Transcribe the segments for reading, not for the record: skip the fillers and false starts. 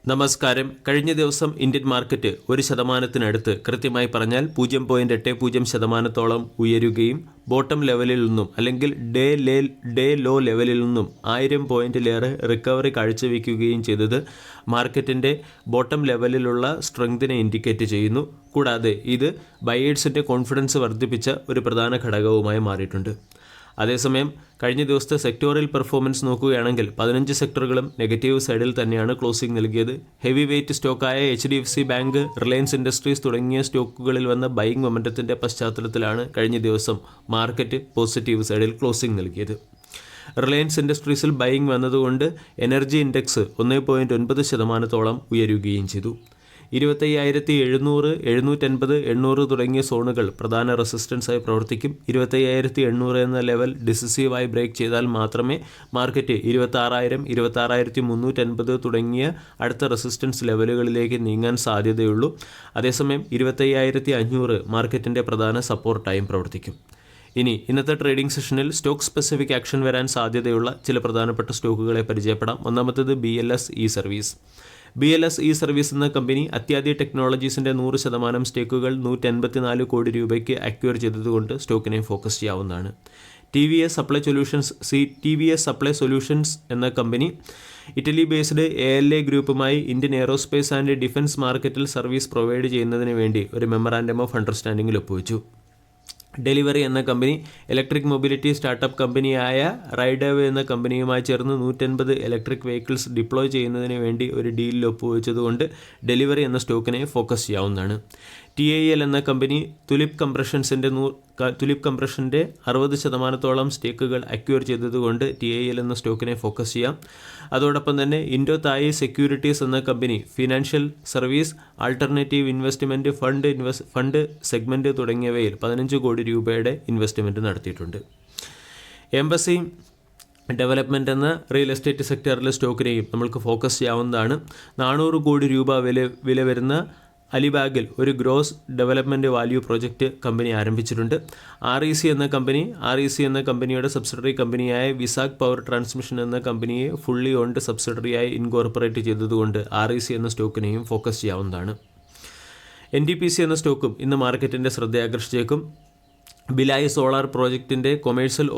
നമസ്കാരം. കഴിഞ്ഞ ദിവസം ഇന്ത്യൻ മാർക്കറ്റ് 1% കൃത്യമായി പറഞ്ഞാൽ 0.80% ഉയരുകയും ബോട്ടം ലെവലിൽ നിന്നും അല്ലെങ്കിൽ ഡേ ലോ ലെവലിൽ നിന്നും 1000 പോയിന്റിലേറെ റിക്കവറി കാഴ്ചവെക്കുകയും ചെയ്തത് മാർക്കറ്റിൻ്റെ ബോട്ടം ലെവലിലുള്ള സ്ട്രെങ്തിനെ ഇൻഡിക്കേറ്റ് ചെയ്യുന്നു. കൂടാതെ ഇത് ബയേഴ്സിൻ്റെ കോൺഫിഡൻസ് വർദ്ധിപ്പിച്ച ഒരു പ്രധാന ഘടകവുമായി മാറിയിട്ടുണ്ട്. അതേസമയം കഴിഞ്ഞ ദിവസത്തെ സെക്ടോറിയൽ പെർഫോമൻസ് നോക്കുകയാണെങ്കിൽ 15 സെക്ടറുകളും നെഗറ്റീവ് സൈഡിൽ തന്നെയാണ് ക്ലോസിംഗ് നൽകിയത്. ഹെവി വെയ്റ്റ് സ്റ്റോക്കായ HDFC ബാങ്ക്, റിലയൻസ് ഇൻഡസ്ട്രീസ് തുടങ്ങിയ സ്റ്റോക്കുകളിൽ വന്ന ബൈയിങ് മൊമെൻറ്റത്തിൻ്റെ പശ്ചാത്തലത്തിലാണ് കഴിഞ്ഞ ദിവസം മാർക്കറ്റ് പോസിറ്റീവ് സൈഡിൽ ക്ലോസിംഗ് നൽകിയത്. റിലയൻസ് ഇൻഡസ്ട്രീസിൽ ബൈയിങ് വന്നതുകൊണ്ട് എനർജി ഇൻഡെക്സ് 1.9% ഉയരുകയും ചെയ്തു. 25,700, 750, 800 തുടങ്ങിയ സോണുകൾ പ്രധാന റെസിസ്റ്റൻസായി പ്രവർത്തിക്കും. 25,800 എന്ന ലെവൽ ഡിസിസീവായി ബ്രേക്ക് ചെയ്താൽ മാത്രമേ മാർക്കറ്റ് 26,000, 26,350 തുടങ്ങിയ അടുത്ത റെസിസ്റ്റൻസ് ലെവലുകളിലേക്ക് നീങ്ങാൻ സാധ്യതയുള്ളൂ. അതേസമയം 25,500 മാർക്കറ്റിൻ്റെ പ്രധാന സപ്പോർട്ടായും പ്രവർത്തിക്കും. ഇനി ഇന്നത്തെ ട്രേഡിംഗ് സെഷനിൽ സ്റ്റോക്ക് സ്പെസിഫിക് ആക്ഷൻ വരാൻ സാധ്യതയുള്ള ചില പ്രധാനപ്പെട്ട സ്റ്റോക്കുകളെ പരിചയപ്പെടാം. ഒന്നാമത്തേത് BLS ഇ-സർവീസ്. BLS ഇ-സർവീസ് എന്ന കമ്പനി അത്യാദി ടെക്നോളജീസിൻ്റെ 100% സ്റ്റേക്കുകൾ 184 കോടി രൂപയ്ക്ക് അക്വയർ ചെയ്തതുകൊണ്ട് സ്റ്റോക്കിനെ ഫോക്കസ് ചെയ്യാവുന്നതാണ്. TVS സപ്ലൈ സൊല്യൂഷൻസ് എന്ന കമ്പനി ഇറ്റലി ബേസ്ഡ് ALA ഗ്രൂപ്പുമായി ഇന്ത്യൻ എയറോസ്പേസ് ആൻഡ് ഡിഫൻസ് മാർക്കറ്റിൽ സർവീസ് പ്രൊവൈഡ് ചെയ്യുന്നതിന് വേണ്ടി ഒരു മെമ്മറാൻഡം ഓഫ് അണ്ടർസ്റ്റാൻഡിങ്ങിൽ ഒപ്പുവെച്ചു. ഡെലിവറി എന്ന കമ്പനി ഇലക്ട്രിക് മൊബിലിറ്റി സ്റ്റാർട്ടപ്പ് കമ്പനിയായ റൈഡവേ എന്ന കമ്പനിയുമായി ചേർന്ന് 150 ഇലക്ട്രിക് വെഹിക്കിൾസ് ഡിപ്ലോയ് ചെയ്യുന്നതിന് വേണ്ടി ഒരു ഡീലിൽ ഒപ്പുവെച്ചതുകൊണ്ട് ഡെലിവറി എന്ന സ്റ്റോക്കിനെ ഫോക്കസ് ചെയ്യാവുന്നതാണ്. TIL എന്ന കമ്പനി തുലിപ് കംപ്രഷൻ്റെ 60% സ്റ്റേക്കുകൾ അക്വയർ ചെയ്തതുകൊണ്ട് TIL എന്ന സ്റ്റോക്കിനെ ഫോക്കസ് ചെയ്യാം. അതോടൊപ്പം തന്നെ ഇൻഡോ തായ് സെക്യൂരിറ്റീസ് എന്ന company financial service, alternative investment fund segment തുടങ്ങിയവയിൽ 15 കോടി രൂപയുടെ ഇൻവെസ്റ്റ്മെൻറ്റ് നടത്തിയിട്ടുണ്ട്. എംബസി ഡെവലപ്മെൻറ്റ് എന്ന റിയൽ എസ്റ്റേറ്റ് സെക്ടറിലെ സ്റ്റോക്കിനെയും നമ്മൾക്ക് ഫോക്കസ് ചെയ്യാവുന്നതാണ്. 400 കോടി രൂപ വില വരുന്ന അലിബാഗിൽ ഒരു gross development value project company ആരംഭിച്ചിട്ടുണ്ട്. REC എന്ന കമ്പനിയുടെ സബ്സിഡറി കമ്പനിയായ വിസാഖ് പവർ ട്രാൻസ്മിഷൻ എന്ന കമ്പനിയെ ഫുള്ളി ഓൺഡ് സബ്സിഡറിയായി ഇൻകോർപ്പറേറ്റ് ചെയ്തതുകൊണ്ട് REC എന്ന സ്റ്റോക്കിനെയും ഫോക്കസ് ചെയ്യാവുന്നതാണ്. NTPC എന്ന സ്റ്റോക്കും ഇന്ന് മാർക്കറ്റിൻ്റെ ശ്രദ്ധയാകർഷിച്ചേക്കും. ബിലായി സോളാർ പ്രോജക്റ്റിൻ്റെ കൊമേഴ്സ്യൽ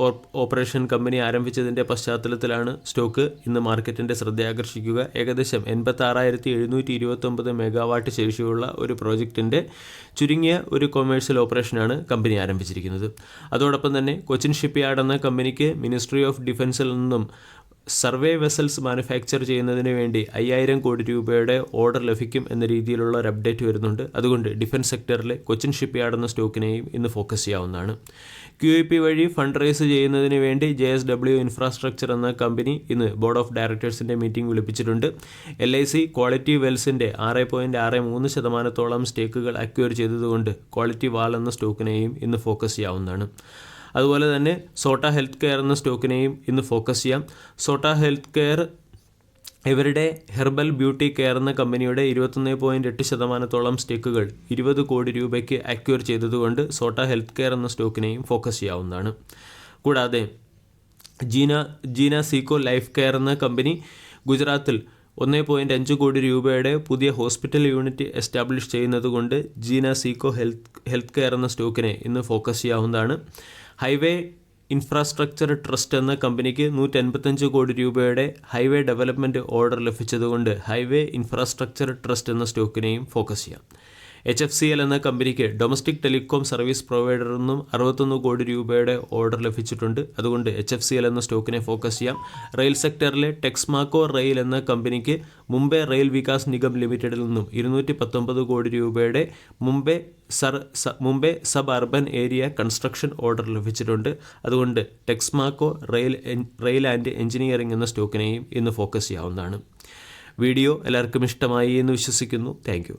ഓപ്പറേഷൻ കമ്പനി ആരംഭിച്ചതിൻ്റെ പശ്ചാത്തലത്തിലാണ് സ്റ്റോക്ക് ഇന്ന് മാർക്കറ്റിൻ്റെ ശ്രദ്ധയാകർഷിക്കുക. ഏകദേശം 86,729 മെഗാവാട്ട് ശേഷിയുള്ള ഒരു പ്രോജക്റ്റിൻ്റെ ചുരുങ്ങിയ ഒരു കൊമേഴ്സ്യൽ ഓപ്പറേഷനാണ് കമ്പനി ആരംഭിച്ചിരിക്കുന്നത്. അതോടൊപ്പം തന്നെ കൊച്ചിൻ ഷിപ്പ്യാർഡ് എന്ന കമ്പനിക്ക് മിനിസ്ട്രി ഓഫ് ഡിഫൻസിൽ നിന്നും സർവേ വെസൽസ് മാനുഫാക്ചർ ചെയ്യുന്നതിന് വേണ്ടി 5,000 കോടി രൂപയുടെ ഓർഡർ ലഭിക്കും എന്ന രീതിയിലുള്ള ഒരു അപ്ഡേറ്റ് വരുന്നുണ്ട്. അതുകൊണ്ട് ഡിഫൻസ് സെക്ടറിലെ കൊച്ചിൻ ഷിപ്പ്യാർഡ് എന്ന സ്റ്റോക്കിനെയും ഇന്ന് ഫോക്കസ് ചെയ്യാവുന്നതാണ്. QIP വഴി ഫണ്ട് റേസ് ചെയ്യുന്നതിന് വേണ്ടി JSW ഇൻഫ്രാസ്ട്രക്ചർ എന്ന കമ്പനി ഇന്ന് ബോർഡ് ഓഫ് ഡയറക്ടേഴ്സിൻ്റെ മീറ്റിംഗ് വിളിപ്പിച്ചിട്ടുണ്ട്. LIC ക്വാളിറ്റി വെൽസിൻ്റെ 6.63% സ്റ്റേക്കുകൾ അക്വയർ ചെയ്തതുകൊണ്ട് ക്വാളിറ്റി വാൾ എന്ന സ്റ്റോക്കിനെയും ഇന്ന് ഫോക്കസ് ചെയ്യാവുന്നതാണ്. അതുപോലെ തന്നെ സോട്ട ഹെൽത്ത് കെയർ എന്ന സ്റ്റോക്കിനെയും ഇന്ന് ഫോക്കസ് ചെയ്യാം. സോട്ട ഹെൽത്ത് കെയർ ഇവരുടെ ഹെർബൽ ബ്യൂട്ടി കെയർ എന്ന കമ്പനിയുടെ 21.8% സ്റ്റേക്കുകൾ 20 കോടി രൂപയ്ക്ക് അക്വയർ ചെയ്തതുകൊണ്ട് സോട്ട ഹെൽത്ത് കെയർ എന്ന സ്റ്റോക്കിനെയും ഫോക്കസ് ചെയ്യാവുന്നതാണ്. കൂടാതെ ജീന സീക്കോ ലൈഫ് കെയർ എന്ന കമ്പനി ഗുജറാത്തിൽ 1.5 കോടി രൂപയുടെ പുതിയ ഹോസ്പിറ്റൽ യൂണിറ്റ് എസ്റ്റാബ്ലിഷ് ചെയ്യുന്നതുകൊണ്ട് ജീന സീക്കോ ഹെൽത്ത് കെയർ എന്ന സ്റ്റോക്കിനെ ഇന്ന് ഫോക്കസ് ചെയ്യാവുന്നതാണ്. ഹൈവേ ഇൻഫ്രാസ്ട്രക്ചർ ട്രസ്റ്റ് എന്ന കമ്പനിക്ക് 185 കോടി രൂപയുടെ ഹൈവേ ഡെവലപ്മെൻറ്റ് ഓർഡർ ലഭിച്ചതുകൊണ്ട് ഹൈവേ ഇൻഫ്രാസ്ട്രക്ചർ ട്രസ്റ്റ് എന്ന സ്റ്റോക്കിനെയും ഫോക്കസ് ചെയ്യാം. HFCL എന്ന കമ്പനിക്ക് ഡൊമസ്റ്റിക് ടെലികോം സർവീസ് പ്രൊവൈഡറിൽ നിന്നും 61 കോടി രൂപയുടെ ഓർഡർ ലഭിച്ചിട്ടുണ്ട്. അതുകൊണ്ട് HFCL എന്ന സ്റ്റോക്കിനെ ഫോക്കസ് ചെയ്യാം. റെയിൽ സെക്ടറിലെ ടെക്സ്മാക്കോ റെയിൽ എന്ന കമ്പനിക്ക് മുംബൈ റെയിൽ വികാസ് നിഗം ലിമിറ്റഡിൽ നിന്നും 219 കോടി രൂപയുടെ Mumbai sub urban area construction order ലഭിച്ചിട്ടുണ്ട്. അതുകൊണ്ട് ടെക്സ്മാക്കോ റെയിൽ ആൻഡ് എഞ്ചിനീയറിംഗ് എന്ന സ്റ്റോക്കിനെയും ഇന്ന് ഫോക്കസ് ചെയ്യാവുന്നതാണ്. വീഡിയോ എല്ലാവർക്കും ഇഷ്ടമായി എന്ന് വിശ്വസിക്കുന്നു. Thank you.